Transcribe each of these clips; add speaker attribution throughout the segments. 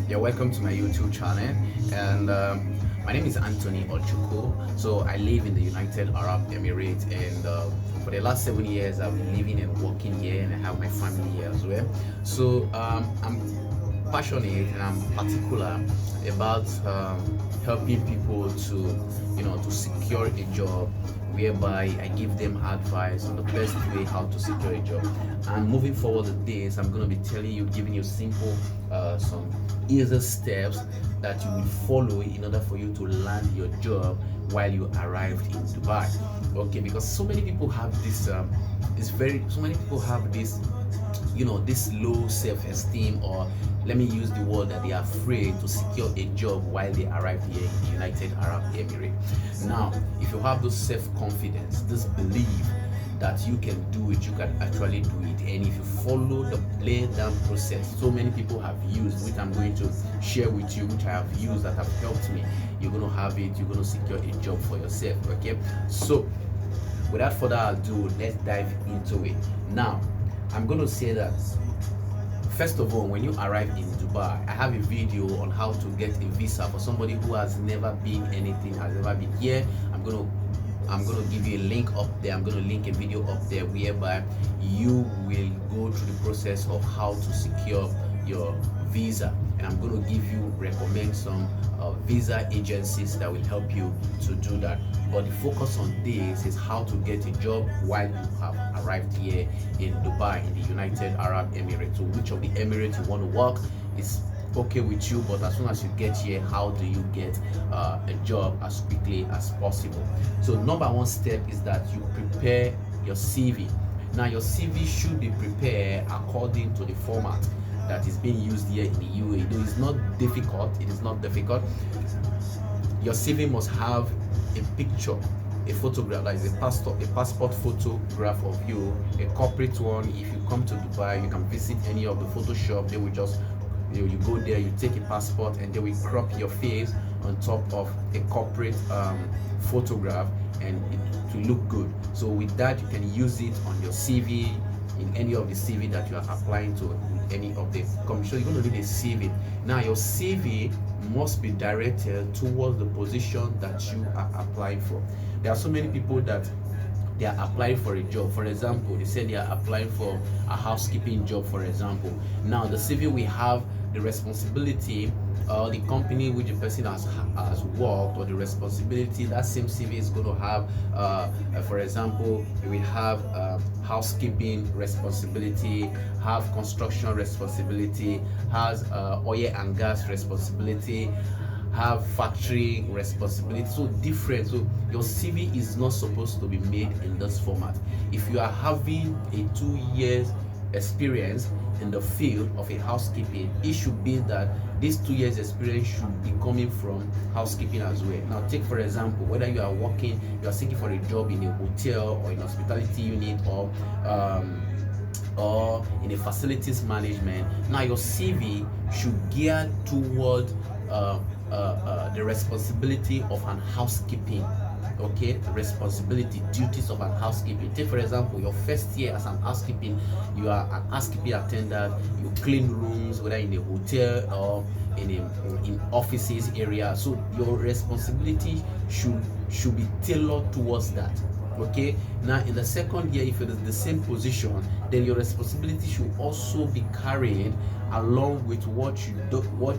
Speaker 1: You're welcome to my YouTube channel, and my name is Anthony Ochuko. So I live in the United Arab Emirates, and for the last 7 years I've been living and working here, and I have my family here as well. So I'm passionate and I'm particular about helping people to secure a job, whereby I give them advice on the best way how to secure a job. And moving forward with this, I'm going to be telling you, giving you simple, some easy steps that you will follow in order for you to land your job while you arrived in Dubai. Okay, because so many people have this, so many people have this, this low self-esteem, or let me use the word that they are afraid to secure a job while they arrive here in the United Arab Emirates. Now, if you have this self-confidence, this belief that you can do it, you can actually do it, and if you follow the lay down process so many people have used, which I'm going to share with you, which I have used, that have helped me, you're going to have it, you're going to secure a job for yourself. Okay, so without further ado, let's dive into it. Now, I'm going to say that first of all, when you arrive in Dubai, I have a video on how to get a visa for somebody who has never been anything, has never been here. I'm gonna give you a link up there. I'm gonna link a video up there whereby you will go through the process of how to secure your visa, and I'm going to recommend some visa agencies that will help you to do that. But the focus on this is how to get a job while you have arrived here in Dubai, in the United Arab Emirates. So which of the Emirates you want to work is okay with you, but as soon as you get here, how do you get a job as quickly as possible? So number one step is that you prepare your CV. Now your CV should be prepared according to the format that is being used here in the UAE. Though it's not difficult, it is not difficult. Your CV must have a picture, a photograph, that is a passport photograph of you, a corporate one. If you come to Dubai, you can visit any of the photo shop. They will just, you go there, you take a passport, and they will crop your face on top of a corporate photograph, and it to look good. So with that, you can use it on your CV, in any of the CV that you are applying to, any of the company. So you're going to need a CV. Now your CV must be directed towards the position that you are applying for. There are so many people that they are applying for a job. For example, they say they are applying for a housekeeping job, for example. Now the CV will have the responsibility, the company which the person has worked, or the responsibility. That same CV is going to have, for example, we have housekeeping responsibility, have construction responsibility, has oil and gas responsibility, have factory responsibility. So different. So your CV is not supposed to be made in this format. If you are having a 2 years experience in the field of a housekeeping, it should be that this 2 years experience should be coming from housekeeping as well. Now take for example, whether you are seeking for a job in a hotel, or in hospitality unit, or in a facilities management. Now your CV should gear toward the responsibility of an housekeeping. Okay, the responsibility, duties of an housekeeping. Take for example, your first year as an housekeeping, you are an housekeeping attendant, you clean rooms, whether in a hotel or in offices area. So your responsibility should be tailored towards that. Okay, now in the second year, if it is the same position, then your responsibility should also be carried along with what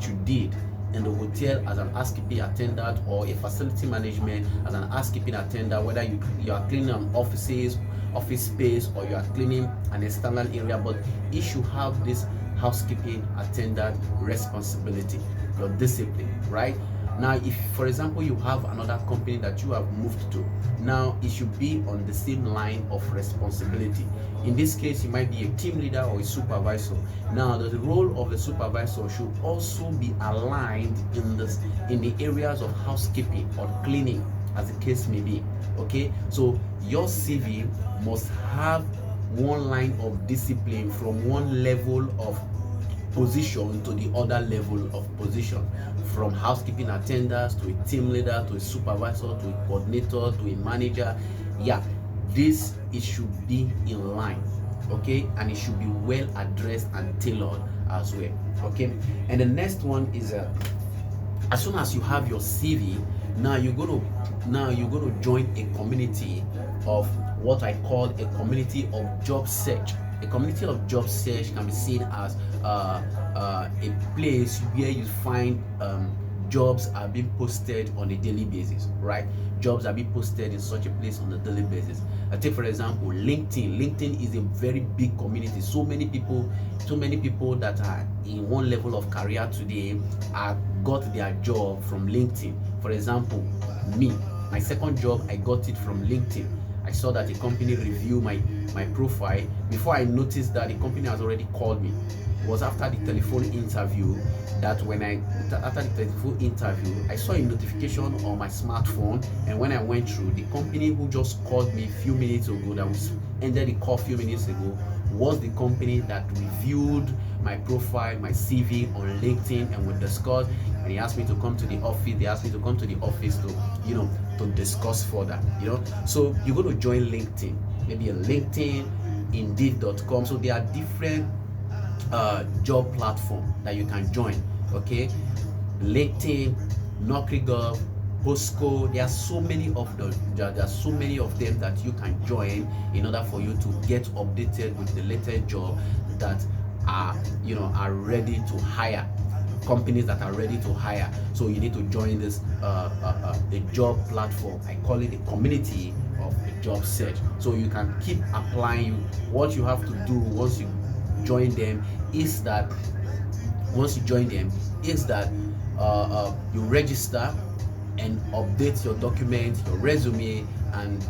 Speaker 1: you did in the hotel as an housekeeping attendant, or a facility management as an housekeeping attendant, whether you are cleaning an office space, or you are cleaning an external area. But it should have this housekeeping attendant responsibility, your discipline, right? Now if for example you have another company that you have moved to, now it should be on the same line of responsibility. In this case, you might be a team leader or a supervisor. Now the role of the supervisor should also be aligned in the areas of housekeeping or cleaning, as the case may be. Okay, so your CV must have one line of discipline from one level of position to the other level of position, from housekeeping attendants to a team leader to a supervisor to a coordinator to a manager. Yeah, it should be in line. Okay, and it should be well addressed and tailored as well. Okay, and the next one is as soon as you have your CV, now you're gonna join a community of what I call a community of job search. A community of job search can be seen as a place where you find jobs are being posted on a daily basis, right? Jobs are being posted in such a place on a daily basis. I take for example LinkedIn. LinkedIn is a very big community. So many people that are in one level of career today got their job from LinkedIn. For example, me, my second job, I got it from LinkedIn. I saw that a company reviewed my profile. Before I noticed that the company has already called me. It was after the telephone interview that after the telephone interview, I saw a notification on my smartphone, and when I went through, the company who just called me a few minutes ago, that was ended the call a few minutes ago, was the company that reviewed my profile, my CV on LinkedIn, and we discussed, and he asked me to come to the office. They asked me to come to the office to discuss further, So you're going to join LinkedIn, maybe a LinkedIn, Indeed.com. So there are different job platform that you can join. Okay, LinkedIn, Naukri.gov, Bosco. There are so many of them that you can join in order for you to get updated with the latest job that are ready to hire. Companies that are ready to hire. So you need to join this the job platform. I call it the community of the job search. So you can keep applying. What you have to do once you join them is that you register and update your document, your resume, and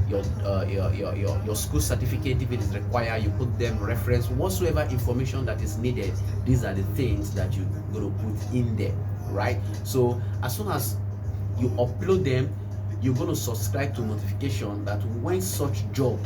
Speaker 1: your school certificate if it is required. You put them, reference, whatsoever information that is needed. These are the things that you're going to put in there, right? So as soon as you upload them, you're going to subscribe to notification that when such job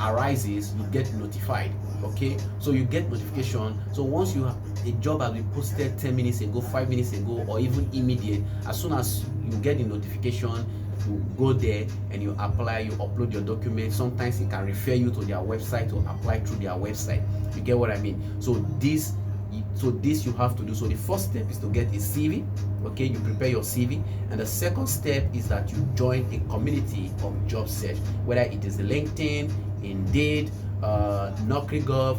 Speaker 1: arises, you get notified. Okay, so you get notification. So once a job has been posted 10 minutes ago, 5 minutes ago, or even immediate, as soon as you get the notification, you go there and you apply, you upload your document. Sometimes it can refer you to their website to apply through their website. You get what I mean? So this you have to do. So the first step is to get a CV. Okay, you prepare your CV, and the second step is that you join a community of job search, whether it is LinkedIn, Indeed, Naukri.gov,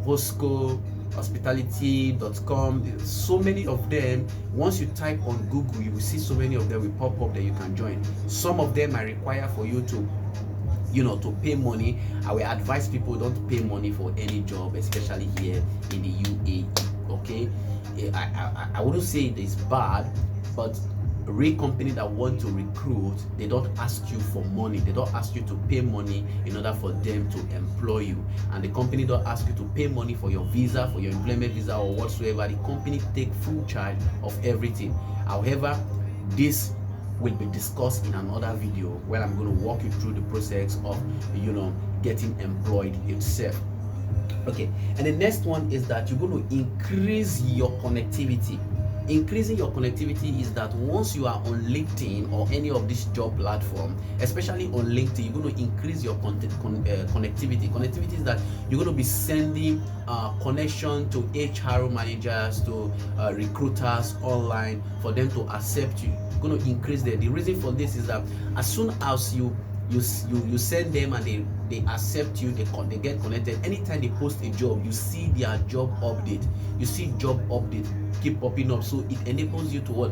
Speaker 1: Bosco, hospitality.com. So many of them. Once you type on Google, you will see so many of them will pop up that you can join. Some of them might require for you to pay money. I will advise people, don't pay money for any job, especially here in the UAE. Okay, I wouldn't say it is bad, but a real company that want to recruit, they don't ask you for money. They don't ask you to pay money in order for them to employ you. And the company don't ask you to pay money for your visa, for your employment visa or whatsoever. The company take full charge of everything. However, this will be discussed in another video where I'm going to walk you through the process of getting employed itself. Okay, and the next one is that you're going to increase your connectivity. Increasing your connectivity is that once you are on LinkedIn or any of these job platform, especially on LinkedIn, you're going to increase your connectivity. Connectivity is that you're going to be sending connection to HR managers, to recruiters online for them to accept you. You're going to increase that. The reason for this is that as soon as you send them and they accept you, they get connected. Anytime they post a job, you see their job update. You see job update keep popping up, so it enables you to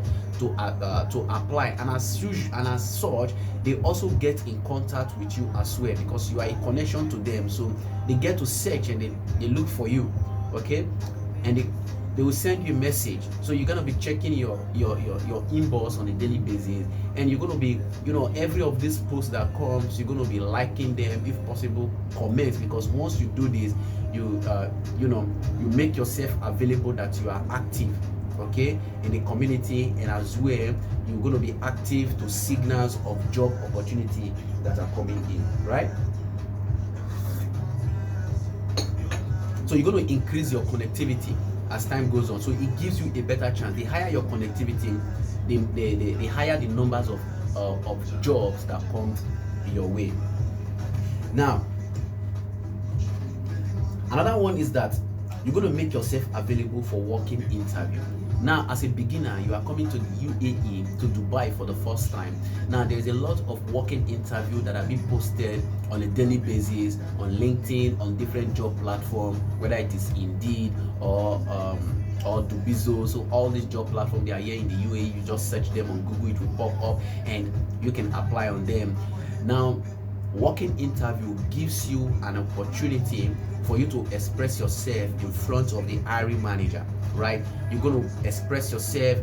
Speaker 1: apply. And as such, they also get in contact with you as well, because you are a connection to them. So they get to search and they look for you. Okay, and they will send you a message. So you're gonna be checking your inbox on a daily basis, and you're gonna be, every of these posts that comes, you're gonna be liking them, if possible comment, because once you do this, you make yourself available that you are active, okay, in the community, and as well you're gonna be active to signals of job opportunity that are coming in, right? So you're going to increase your connectivity as time goes on. So it gives you a better chance. The higher your connectivity, the higher the numbers of jobs that come your way. Now, another one is that You're going to make yourself available for working interview. Now, as a beginner, you are coming to the UAE, to Dubai for the first time. Now, there's a lot of working interview that are being posted on a daily basis on LinkedIn, on different job platforms, whether it is Indeed or Dubizo. So all these job platforms, they are here in the UAE. You just search them on Google, it will pop up and you can apply on them. Now, working interview gives you an opportunity for you to express yourself in front of the hiring manager, right? You're going to express yourself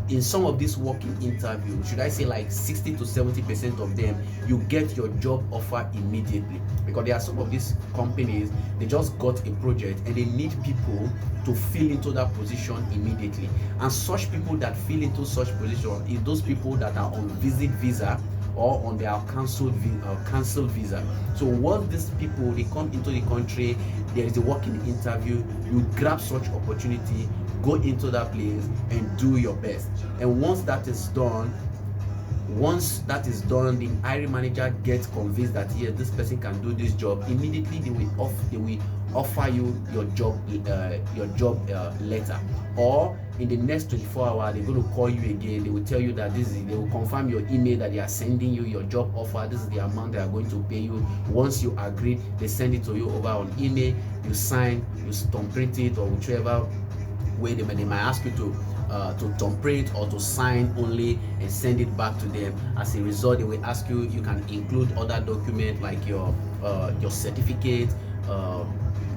Speaker 1: in some of these working interviews, should I say like 60 to 70% of them, you get your job offer immediately, because there are some of these companies, they just got a project and they need people to fill into that position immediately. And such people that fill into such position is those people that are on visit visa or on their cancelled visa. So once these people, they come into the country, there is a working interview, you grab such opportunity, go into that place and do your best. And once that is done, the hiring manager gets convinced that yes, this person can do this job. Immediately they will offer you your job letter, or in the next 24 hours they're going to call you again. They will tell you that they will confirm your email that they are sending you your job offer. This is the amount they are going to pay you. Once you agree, they send it to you over on email. You sign, you thumbprint it, or whichever way they might ask you to thumbprint or to sign only and send it back to them. As a result, they will ask you, you can include other documents like your certificate,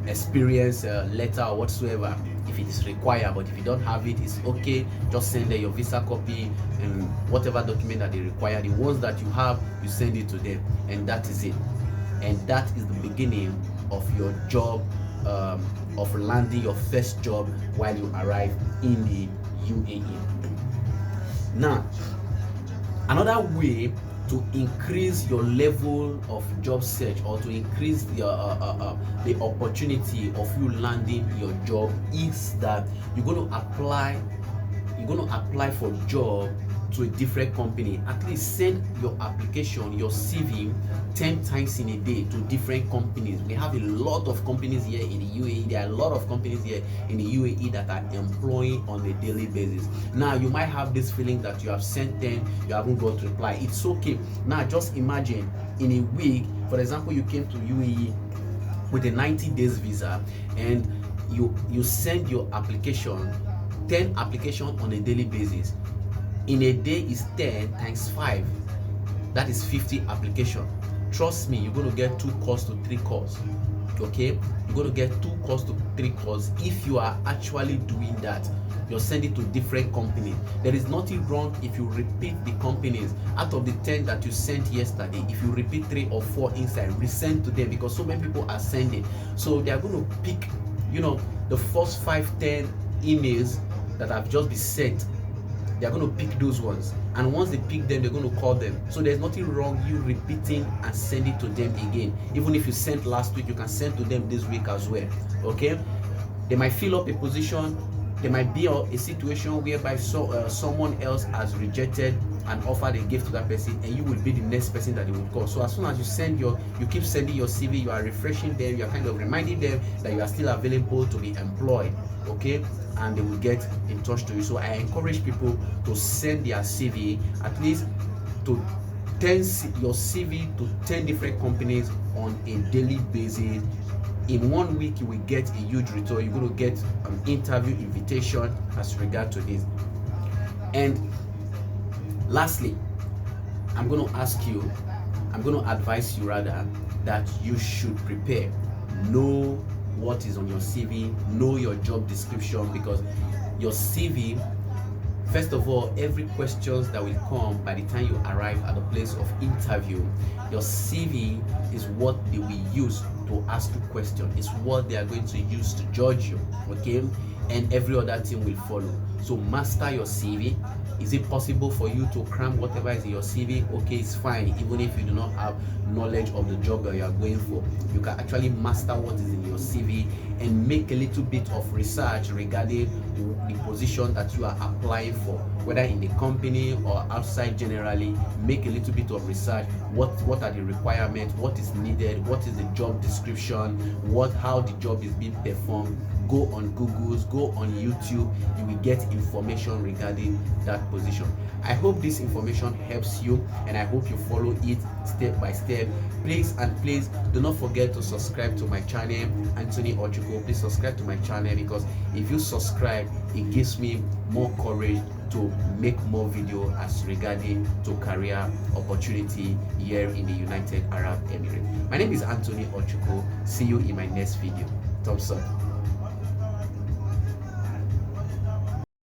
Speaker 1: experience letter or whatsoever if it is required. But if you don't have it, it's okay, just send them your visa copy and whatever document that they require. The ones that you have, you send it to them, and that is it. And that is the beginning of your job, of landing your first job while you arrive in the UAE. Now, another way to increase your level of job search, or to increase the opportunity of you landing your job, is that you're going to apply for job to a different company. At least send your application, your CV 10 times in a day to different companies. We have a lot of companies here in the UAE. There are a lot of companies here in the UAE that are employing on a daily basis. Now, you might have this feeling that you have sent them, you haven't got reply. It's okay. Now, just imagine in a week, for example, you came to UAE with a 90 days visa, and you send your application, 10 applications on a daily basis. In a day is 10 times 5, that is 50 application. Trust me, you're going to get 2 calls to 3 calls. Okay, you're going to get 2 calls to 3 calls if you are actually doing that. You're sending to different companies. There is nothing wrong if you repeat the companies. Out of the 10 that you sent yesterday, if you repeat 3 or 4 inside, resend to them, because so many people are sending. So they are going to pick, the first 5-10 emails that have just been sent. They're going to pick those ones, and once they pick them, they're going to call them. So there's nothing wrong you repeating and sending to them again. Even if you sent last week, you can send to them this week as well. Okay, they might fill up a position. There might be a situation whereby someone else has rejected an offer they gave to that person, and you will be the next person that they will call. So as soon as you keep sending your CV, you are refreshing them, you are kind of reminding them that you are still available to be employed. Okay, and they will get in touch to you. So I encourage people to send their CV at least to your CV to 10 different companies on a daily basis. In 1 week, you will get a huge return. You're going to get an interview invitation as regard to this. And lastly, I'm going to advise you rather that you should prepare. Know what is on your CV, know your job description, because your CV, first of all, every questions that will come by the time you arrive at the place of interview, your CV is what they will use to ask you questions. It's what they are going to use to judge you, okay? And every other thing will follow. So master your CV. Is it possible for you to cram whatever is in your CV? Okay, it's fine. Even if you do not have knowledge of the job that you are going for, you can actually master what is in your CV and make a little bit of research regarding the position that you are applying for, whether in the company or outside generally. Make a little bit of research. What are the requirements? What is needed? What is the job description? How the job is being performed? Go on Google's, go on YouTube. You will get information regarding that position. I hope this information helps you, and I hope you follow it step by step. Please do not forget to subscribe to my channel, Anthony Ochuko. Please subscribe to my channel, because if you subscribe, it gives me more courage to make more video as regarding to career opportunity here in the United Arab Emirates. My name is Anthony Ochuko. See you in my next video. Thumbs up.